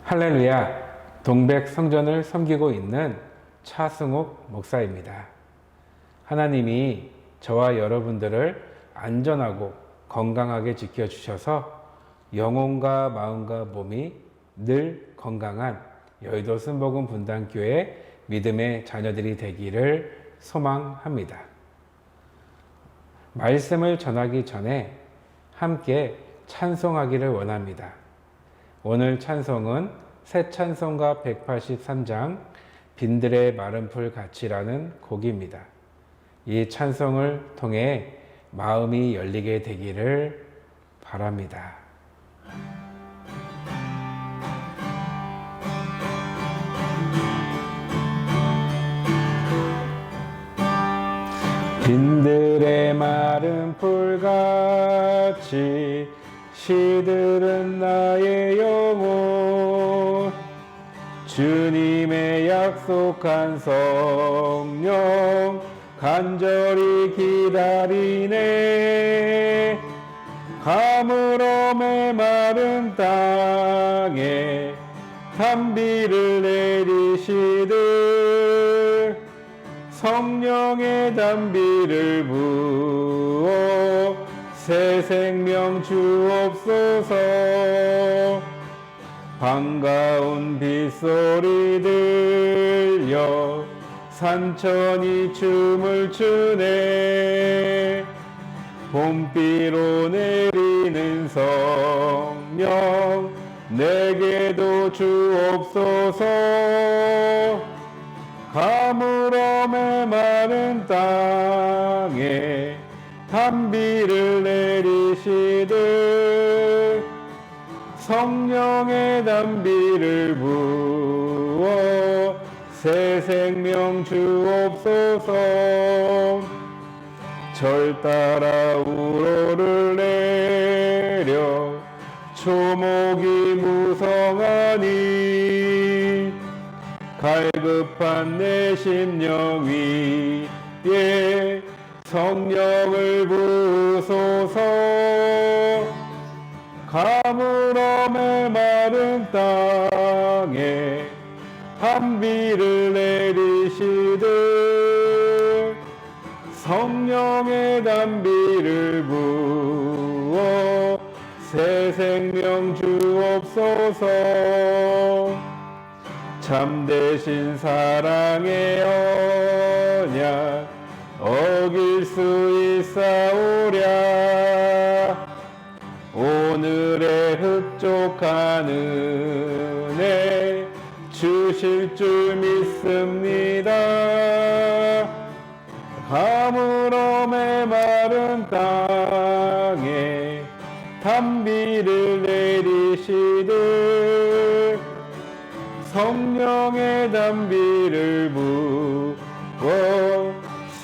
할렐루야, 동백 성전을 섬기고 있는 차승욱 목사입니다. 하나님이 저와 여러분들을 안전하고 건강하게 지켜주셔서 영혼과 마음과 몸이 늘 건강한 여의도 순복음 분당교회 믿음의 자녀들이 되기를 소망합니다. 말씀을 전하기 전에 함께 찬송하기를 원합니다. 오늘 찬송은 새 찬송가 183장 빈들의 마른 풀 같이라는 곡입니다. 이 찬송을 통해 마음이 열리게 되기를 바랍니다. 빈들의 마른 풀같이 시들은 나의 영혼, 주님의 약속한 성령 간절히 기다리네. 가물어 메마른 땅에 단비를 내리시듯 성령의 단비를 부어 새 생명 주옵소서. 반가운 빗소리 들려 산천이 춤을 추네. 봄비로 내리는 성령 내게도 주옵소서. 가물어 메마른 땅에 단비를 내리시듯 성령의 단비를 부어 새 생명 주옵소서. 절 따라 우로를 내려 초목이 무성하니 갈급한 내 심령 위에 성령을 부으소서. 가물어 메마른 땅에 단비를 내리시듯 성령의 단비를 부어 새 생명 주옵소서. 참되신 사랑의 언약 어길 수 있사오랴. 오늘의 흡족한 은혜 주실 줄 믿습니다. 가물어 메마른 땅에 단비를 내리시듯 성령의 단비를 부어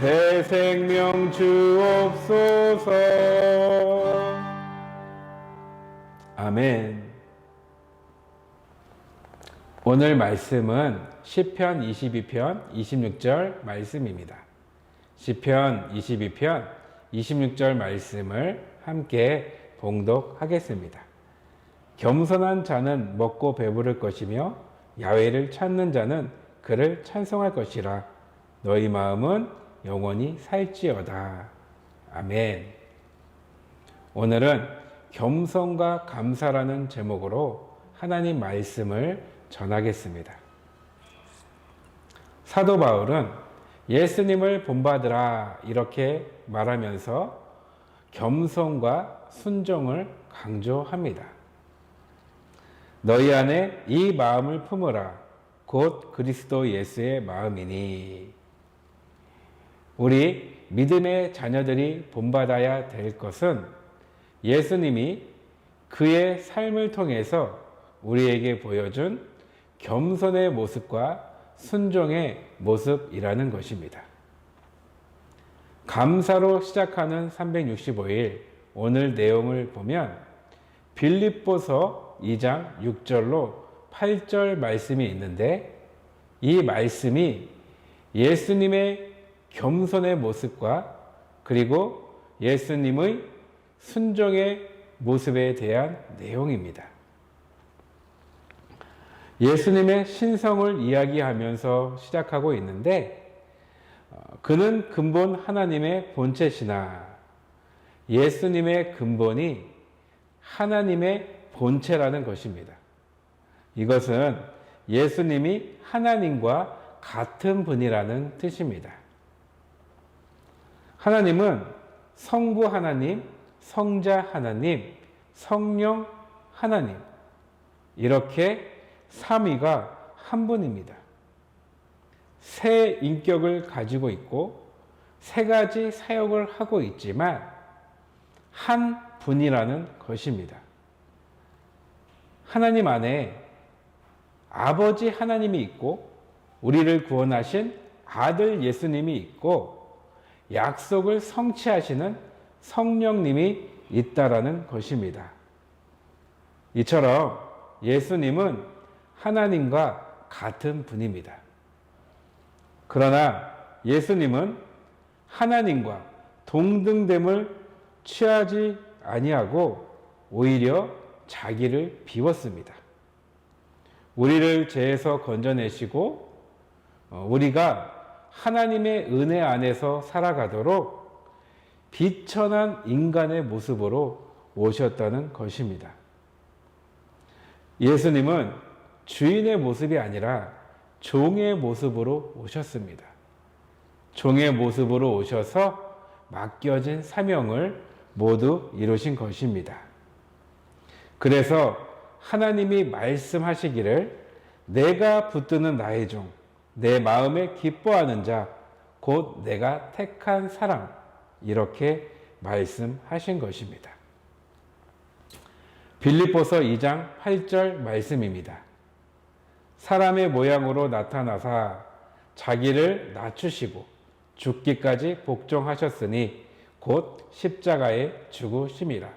새 생명 주옵소서. 아멘. 오늘 말씀은 시편 22편 26절 말씀입니다. 시편 22편 26절 말씀을 함께 봉독하겠습니다. 겸손한 자는 먹고 배부를 것이며 야훼를 찾는 자는 그를 찬송할 것이라. 너희 마음은 영원히 살지어다. 아멘. 오늘은 겸손과 감사라는 제목으로 하나님 말씀을 전하겠습니다. 사도 바울은 예수님을 본받으라 이렇게 말하면서 겸손과 순종을 강조합니다. 너희 안에 이 마음을 품으라. 곧 그리스도 예수의 마음이니. 우리 믿음의 자녀들이 본받아야 될 것은 예수님이 그의 삶을 통해서 우리에게 보여준 겸손의 모습과 순종의 모습이라는 것입니다. 감사로 시작하는 365일 오늘 내용을 보면 빌립보서 2장 6절로 8절 말씀이 있는데 이 말씀이 예수님의 겸손의 모습과 그리고 예수님의 순종의 모습에 대한 내용입니다. 예수님의 신성을 이야기하면서 시작하고 있는데, 그는 근본 하나님의 본체시나, 예수님의 근본이 하나님의 본체라는 것입니다. 이것은 예수님이 하나님과 같은 분이라는 뜻입니다. 하나님은 성부 하나님, 성자 하나님, 성령 하나님, 이렇게 삼위가 한 분입니다. 세 인격을 가지고 있고 세 가지 사역을 하고 있지만 한 분이라는 것입니다. 하나님 안에 아버지 하나님이 있고 우리를 구원하신 아들 예수님이 있고 약속을 성취하시는 성령님이 있다라는 것입니다. 이처럼 예수님은 하나님과 같은 분입니다. 그러나 예수님은 하나님과 동등됨을 취하지 아니하고 오히려 자기를 비웠습니다. 우리를 죄에서 건져내시고 우리가 하나님의 은혜 안에서 살아가도록 비천한 인간의 모습으로 오셨다는 것입니다. 예수님은 주인의 모습이 아니라 종의 모습으로 오셨습니다. 종의 모습으로 오셔서 맡겨진 사명을 모두 이루신 것입니다. 그래서 하나님이 말씀하시기를 내가 붙드는 나의 종, 내 마음에 기뻐하는 자, 곧 내가 택한 사람, 이렇게 말씀하신 것입니다. 빌립보서 2장 8절 말씀입니다. 사람의 모양으로 나타나사 자기를 낮추시고 죽기까지 복종하셨으니 곧 십자가에 죽으심이라.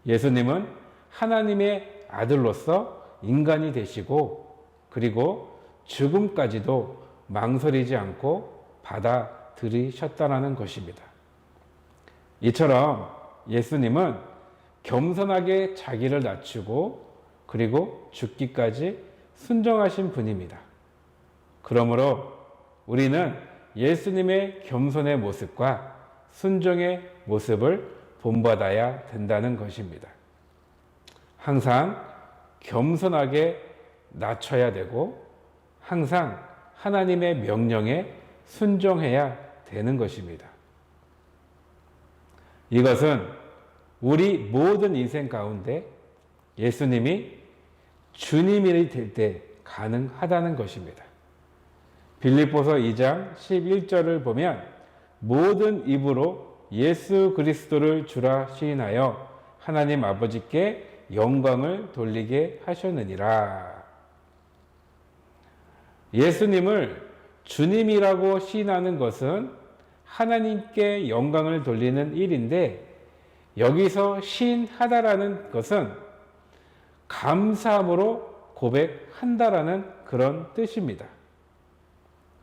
예수님은 하나님의 아들로서 인간이 되시고 그리고 죽음까지도 망설이지 않고 받아들이셨다는 것입니다. 이처럼 예수님은 겸손하게 자기를 낮추고 그리고 죽기까지 순종하신 분입니다. 그러므로 우리는 예수님의 겸손의 모습과 순종의 모습을 본받아야 된다는 것입니다. 항상 겸손하게 낮춰야 되고 항상 하나님의 명령에 순종해야 되는 것입니다. 이것은 우리 모든 인생 가운데 예수님이 주님이 될 때 가능하다는 것입니다. 빌립보서 2장 11절을 보면 모든 입으로 예수 그리스도를 주라 시인하여 하나님 아버지께 영광을 돌리게 하셨느니라. 예수님을 주님이라고 시인하는 것은 하나님께 영광을 돌리는 일인데 여기서 시인하다라는 것은 감사함으로 고백한다라는 그런 뜻입니다.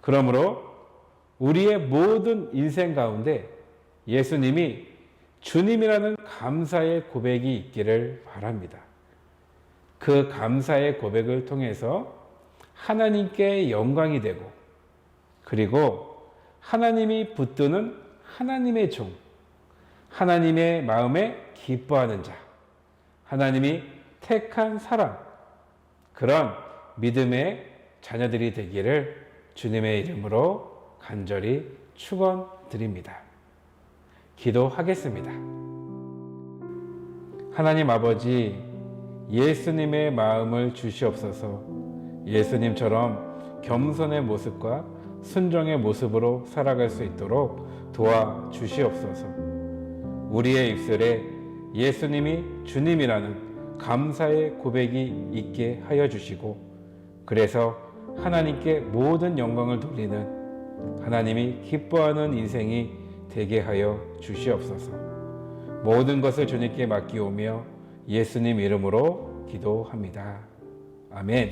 그러므로 우리의 모든 인생 가운데 예수님이 주님이라는 감사의 고백이 있기를 바랍니다. 그 감사의 고백을 통해서 하나님께 영광이 되고 그리고 하나님이 붙드는 하나님의 종, 하나님의 마음에 기뻐하는 자, 하나님이 택한 사람, 그런 믿음의 자녀들이 되기를 주님의 이름으로 간절히 축원드립니다. 기도하겠습니다. 하나님 아버지, 예수님의 마음을 주시옵소서. 예수님처럼 겸손의 모습과 순종의 모습으로 살아갈 수 있도록 도와주시옵소서. 우리의 입술에 예수님이 주님이라는 감사의 고백이 있게 하여 주시고 그래서 하나님께 모든 영광을 돌리는 하나님이 기뻐하는 인생이 되게 하여 주시옵소서. 모든 것을 주님께 맡기오며 예수님 이름으로 기도합니다. 아멘.